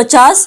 50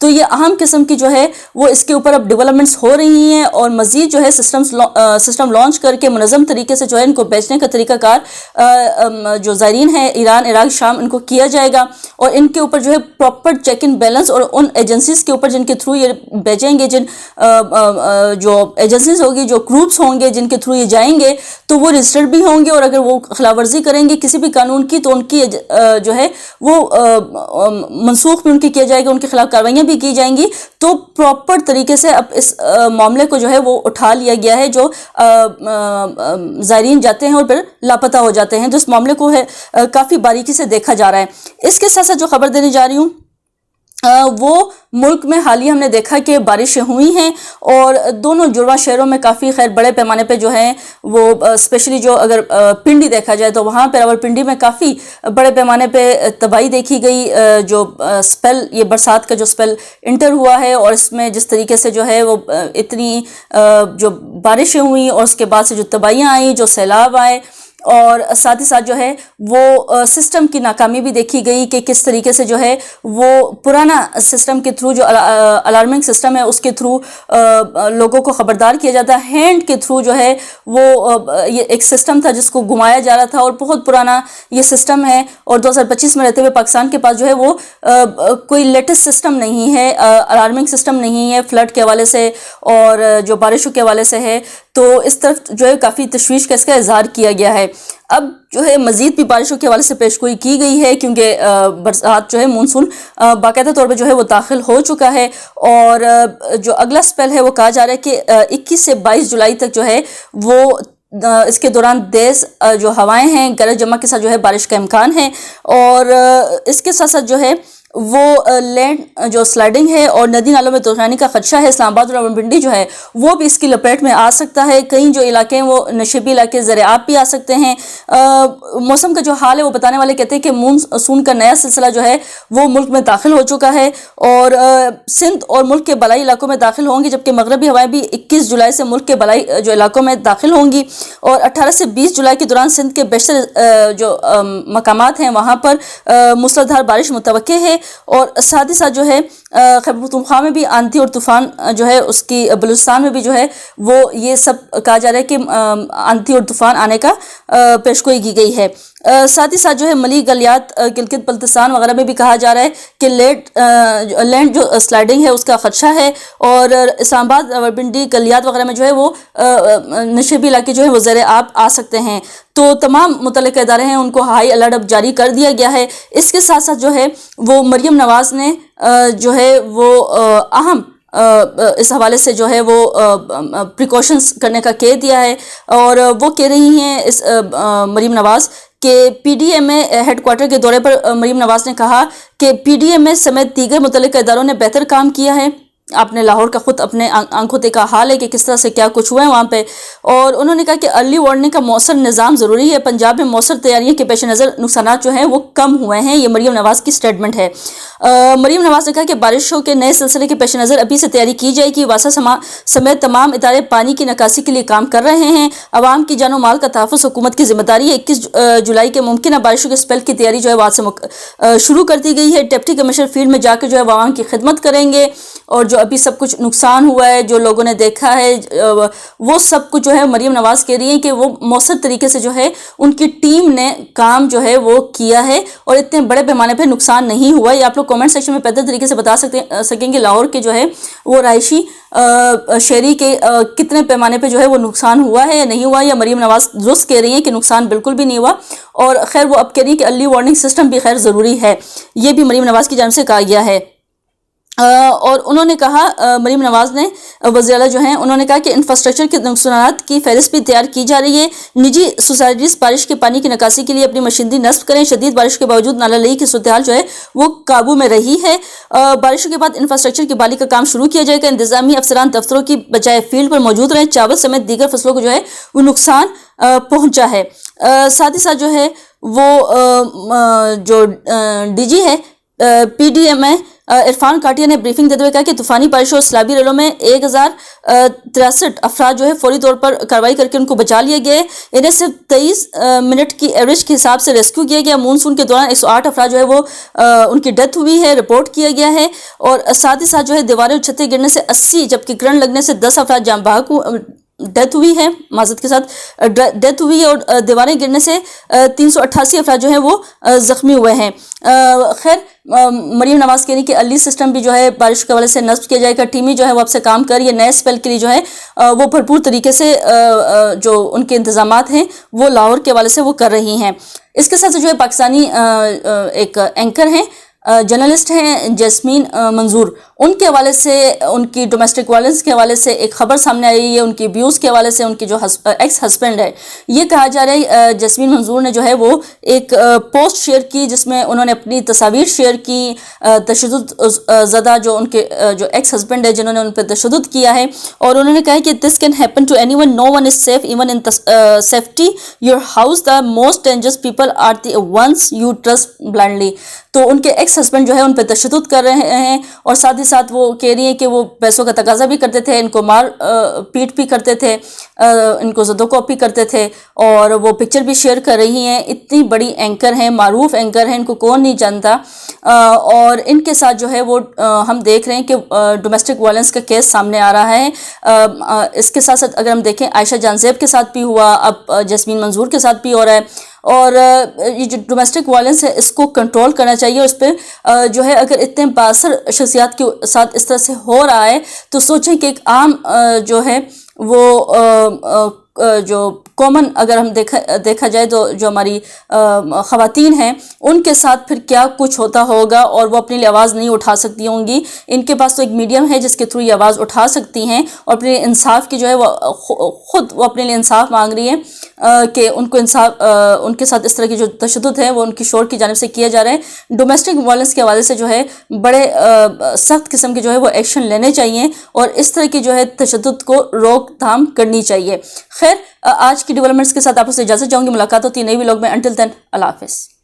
تو یہ اہم قسم کی جو ہے وہ اس کے اوپر اب ڈیولپمنٹس ہو رہی ہیں، اور مزید جو ہے سسٹم لانچ کر کے منظم طریقے سے جو ہے ان کو بیچنے کا طریقہ کار جو زائرین ہیں ایران، عراق، شام، ان کو کیا جائے گا، اور ان کے اوپر جو ہے پراپر چیک اینڈ بیلنس، اور ان ایجنسیز کے اوپر جن کے تھرو یہ بیچیں گے، جن جو ایجنسیز ہوگی، جو گروپس ہوں گے جن کے تھرو یہ جائیں گے، تو وہ رجسٹرڈ بھی ہوں گے، اور اگر وہ خلاف ورزی کریں گے کسی بھی قانون کی تو ان کی جو ہے وہ منسوخ بھی ان کی کیا جائے گا، ان کے خلاف کاروائیاں بھی کی جائیں گی۔ تو پراپر طریقے سے اب اس معاملے کو جو ہے وہ اٹھا لیا گیا ہے، جو زائرین جاتے ہیں اور پھر لاپتہ ہو جاتے ہیں، تو اس معاملے کو ہے کافی باریکی سے دیکھا جا رہا ہے۔ اس کے ساتھ ساتھ جو خبر دینے جا رہی ہوں وہ ملک میں حالیہ ہم نے دیکھا کہ بارشیں ہوئی ہیں، اور دونوں جڑواں شہروں میں کافی خیر بڑے پیمانے پہ جو ہیں وہ اسپیشلی جو اگر پنڈی دیکھا جائے تو وہاں پہ راولپنڈی میں کافی بڑے پیمانے پہ تباہی دیکھی گئی، جو سپیل، یہ برسات کا جو سپیل انٹر ہوا ہے، اور اس میں جس طریقے سے جو ہے وہ اتنی جو بارشیں ہوئیں اور اس کے بعد سے جو تباہیاں آئیں، جو سیلاب آئے، اور ساتھ ہی ساتھ جو ہے وہ سسٹم کی ناکامی بھی دیکھی گئی کہ کس طریقے سے جو ہے وہ پرانا سسٹم کے تھرو، جو الارمنگ سسٹم ہے اس کے تھرو لوگوں کو خبردار کیا جاتا ہے، ہینڈ کے تھرو جو ہے وہ یہ ایک سسٹم تھا جس کو گھمایا جا رہا تھا، اور بہت پرانا یہ سسٹم ہے، اور 2025 میں رہتے ہوئے پاکستان کے پاس جو ہے وہ کوئی لیٹسٹ سسٹم نہیں ہے، الارمنگ سسٹم نہیں ہے فلڈ کے حوالے سے اور جو بارشوں کے حوالے سے ہے، تو اس طرف جو ہے کافی تشویش کا اس کا اظہار کیا گیا ہے۔ اب جو ہے مزید بھی بارشوں کے حوالے سے پیشگوئی کی گئی ہے، کیونکہ برسات جو ہے مونسون باقاعدہ طور پہ جو ہے وہ داخل ہو چکا ہے، اور جو اگلا سپیل ہے وہ کہا جا رہا ہے کہ 21 سے 22 جولائی تک جو ہے وہ اس کے دوران تیز جو ہوائیں ہیں گرج چمک کے ساتھ جو ہے بارش کا امکان ہے، اور اس کے ساتھ ساتھ جو ہے وہ لینڈ جو سلائڈنگ ہے اور ندی نالوں میں طوفانی کا خدشہ ہے، اسلام آباد اور راولپنڈی جو ہے وہ بھی اس کی لپیٹ میں آ سکتا ہے، کئی جو علاقے ہیں وہ نشیبی علاقے زیر آب بھی آ سکتے ہیں۔ موسم کا جو حال ہے وہ بتانے والے کہتے ہیں کہ مونسون کا نیا سلسلہ جو ہے وہ ملک میں داخل ہو چکا ہے، اور سندھ اور ملک کے بالائی علاقوں میں داخل ہوں گی، جبکہ مغربی ہوائیں بھی 21 جولائی سے ملک کے بالائی جو علاقوں میں داخل ہوں گی، اور 18 سے 20 جولائی کے دوران سندھ کے بیشتر جو مقامات ہیں وہاں پر موسلادھار بارش متوقع ہے، اور ساتھ ہی ساتھ جو ہے خیبر پختونخوا میں بھی آندھی اور طوفان جو ہے اس کی، بلوچستان میں بھی جو ہے وہ یہ سب کہا جا رہا ہے کہ آندھی اور طوفان آنے کا پیشگوئی کی گئی ہے۔ ساتھ ہی ساتھ جو ہے ملی گلیات، گلگت بلتستان وغیرہ میں بھی کہا جا رہا ہے کہ لینڈ جو سلائڈنگ ہے اس کا خدشہ ہے، اور اسلام آباد، راولپنڈی، گلیات وغیرہ میں جو ہے وہ نشیبی علاقے جو ہے وہ زیر آب آ سکتے ہیں، تو تمام متعلقہ ادارے ہیں ان کو ہائی الرٹ اب جاری کر دیا گیا ہے۔ اس کے ساتھ ساتھ جو ہے وہ مریم نواز نے جو ہے وہ اہم اس حوالے سے جو ہے وہ پریکاشنز کرنے کا کہہ دیا ہے، اور وہ کہہ رہی ہیں اس مریم نواز کہ پی ڈی ایم اے ہیڈ کوارٹر کے دورے پر مریم نواز نے کہا کہ پی ڈی ایم اے سمیت دیگر متعلقہ اداروں نے بہتر کام کیا ہے، آپ نے لاہور کا خود اپنے آنکھوں دیکھا حال ہے کہ کس طرح سے کیا کچھ ہوا ہے وہاں پہ، اور انہوں نے کہا کہ ارلی وارننگ کا مؤثر نظام ضروری ہے، پنجاب میں مؤثر تیاریوں کے پیش نظر نقصانات جو ہیں وہ کم ہوئے ہیں، یہ مریم نواز کی سٹیٹمنٹ ہے۔ مریم نواز نے کہا کہ بارشوں کے نئے سلسلے کے پیش نظر ابھی سے تیاری کی جائے گی، واسا سمیت تمام ادارے پانی کی نکاسی کے لیے کام کر رہے ہیں، عوام کی جان و مال کا تحفظ حکومت کی ذمہ داری ہے۔ 21 جولائی کے ممکنہ بارشوں کے سپیل کی تیاری جو ہے وہاں سے شروع کر دی گئی ہے، ڈپٹی کمشنر فیلڈ میں جا کے جو ہے عوام کی خدمت کریں گے، اور جو ابھی سب کچھ نقصان ہوا ہے جو لوگوں نے دیکھا ہے وہ سب کچھ جو ہے مریم نواز کہہ رہی ہیں کہ وہ مؤثر طریقے سے جو ہے ان کی ٹیم نے کام جو ہے وہ کیا ہے، اور اتنے بڑے پیمانے پہ نقصان نہیں ہوا۔ یہ آپ لوگ کامنٹ سیکشن میں بہتر طریقے سے بتا سکیں گے لاہور کے جو ہے وہ رہائشی شہری کے کتنے پیمانے پہ جو ہے وہ نقصان ہوا ہے یا نہیں ہوا، یا مریم نواز درست کہہ رہی ہیں کہ نقصان بالکل بھی نہیں ہوا، اور خیر وہ اب کہہ رہی ہیں کہ ارلی وارننگ سسٹم بھی خیر ضروری ہے، یہ بھی مریم نواز کی جانب سے کہا گیا ہے۔ اور انہوں نے کہا، مریم نواز نے وزیر اعلیٰ جو ہیں انہوں نے کہا کہ انفراسٹرکچر کے نقصانات کی فہرست بھی تیار کی جا رہی ہے، نجی سوسائٹیز بارش کے پانی کی نکاسی کے لیے اپنی مشینری نصب کریں، شدید بارش کے باوجود نالہ لئی کی صورتحال جو ہے وہ قابو میں رہی ہے، بارشوں کے بعد انفراسٹرکچر کی بحالی کا کام شروع کیا جائے گا، انتظامی افسران دفتروں کی بجائے فیلڈ پر موجود رہیں، چاول سمیت دیگر فصلوں کو جو ہے وہ نقصان پہنچا ہے۔ ساتھ ہی ساتھ جو ہے وہ جو ڈی جی ہے پی ڈی ایم اے عرفان کاٹیا نے بریفنگ دیتے ہوئے کہا کہ طوفانی بارشوں اور سیلابی ریلوں میں 1063 افراد جو ہے فوری طور پر کارروائی کر کے ان کو بچا لیا گیا ہے. انہیں صرف 23 منٹ کی ایوریج کے حساب سے ریسکیو کیا گیا. مونسون کے دوران 108 افراد جو ہے وہ ان کی ڈیتھ ہوئی ہے، رپورٹ کیا گیا ہے. اور ساتھ ہی ساتھ جو ہے دیواریں اور چھتیں گرنے سے 80 جبکہ کرنٹ لگنے سے 10 افراد جاں بحق ڈیتھ ہوئی ہے، معذرت کے ساتھ ڈیتھ ہوئی ہے. اور دیواریں گرنے سے 388 افراد جو ہیں وہ زخمی ہوئے ہیں. خیر مریم نواز کہہ رہی کہ علی سسٹم بھی جو ہے بارش کے حوالے سے نصب کیا جائے گا. ٹیمی جو ہے وہ اب سے کام کر رہی ہے، نئے اسپیل کے لیے جو ہے وہ بھرپور طریقے سے جو ان کے انتظامات ہیں وہ لاہور کے حوالے سے وہ کر رہی ہیں. اس کے ساتھ جو ہے پاکستانی ایک اینکر ہیں، جرنلسٹ ہیں جیسمین منظور، ان کے حوالے سے ان کی ڈومیسٹک وائلنس کے حوالے سے ایک خبر سامنے آئی ہے. ان کی ابیوز کے حوالے سے ان کی جو ایکس ہسبینڈ ہے، یہ کہا جا رہا ہے جیسمین منظور نے جو ہے وہ ایک پوسٹ شیئر کی جس میں انہوں نے اپنی تصاویر شیئر کی تشدد زدہ جو ان کے جو ایکس ہسبینڈ ہے جنہوں نے ان پہ تشدد کیا ہے. اور انہوں نے کہا کہ this can happen to any one, no one is safe even in safety your house, the most dangerous people are the ones you trust blindly. تو ان کے ایکس ہسبینڈ جو ہے ان پہ تشدد کر رہے ہیں اور ساتھ ہی ساتھ وہ کہہ رہی ہیں کہ وہ پیسوں کا تقاضا بھی کرتے تھے، ان کو مار پیٹ بھی کرتے تھے، ان کو زد و کوب بھی کرتے تھے، اور وہ پکچر بھی شیئر کر رہی ہیں. اتنی بڑی اینکر ہیں، معروف اینکر ہیں، ان کو کون نہیں جانتا. اور ان کے ساتھ جو ہے وہ ہم دیکھ رہے ہیں کہ ڈومیسٹک وائلنس کا کیس سامنے آ رہا ہے. اس کے ساتھ ساتھ اگر ہم دیکھیں عائشہ جان زیب کے ساتھ بھی ہوا، اب جیسمین منظور کے ساتھ بھی ہو رہا ہے. اور یہ جو ڈومیسٹک وائلنس ہے اس کو کنٹرول کرنا چاہیے. اور اس پہ جو ہے اگر اتنے بااثر شخصیات کے ساتھ اس طرح سے ہو رہا ہے تو سوچیں کہ ایک عام جو ہے وہ جو کامن اگر ہم دیکھا جائے تو جو ہماری خواتین ہیں ان کے ساتھ پھر کیا کچھ ہوتا ہوگا، اور وہ اپنے لیے آواز نہیں اٹھا سکتی ہوں گی. ان کے پاس تو ایک میڈیم ہے جس کے تھرو یہ آواز اٹھا سکتی ہیں اور اپنے انصاف کی جو ہے وہ خود وہ اپنے لیے انصاف مانگ رہی ہیں کہ ان کو انصاف ان کے ساتھ اس طرح کی جو تشدد ہے وہ ان کی شور کی جانب سے کیا جا رہا ہے. ڈومیسٹک وائلنس کے حوالے سے جو ہے بڑے سخت قسم کے جو ہے وہ ایکشن لینے چاہیے اور اس طرح کی جو ہے تشدد کو روک تھام کرنی چاہیے. خیر آج کی ڈیولپمنٹس کے ساتھ آپ سے اجازت چاہوں گی. ملاقات ہوتی ہے نئی ولاگ میں. انٹل دین اللہ حافظ.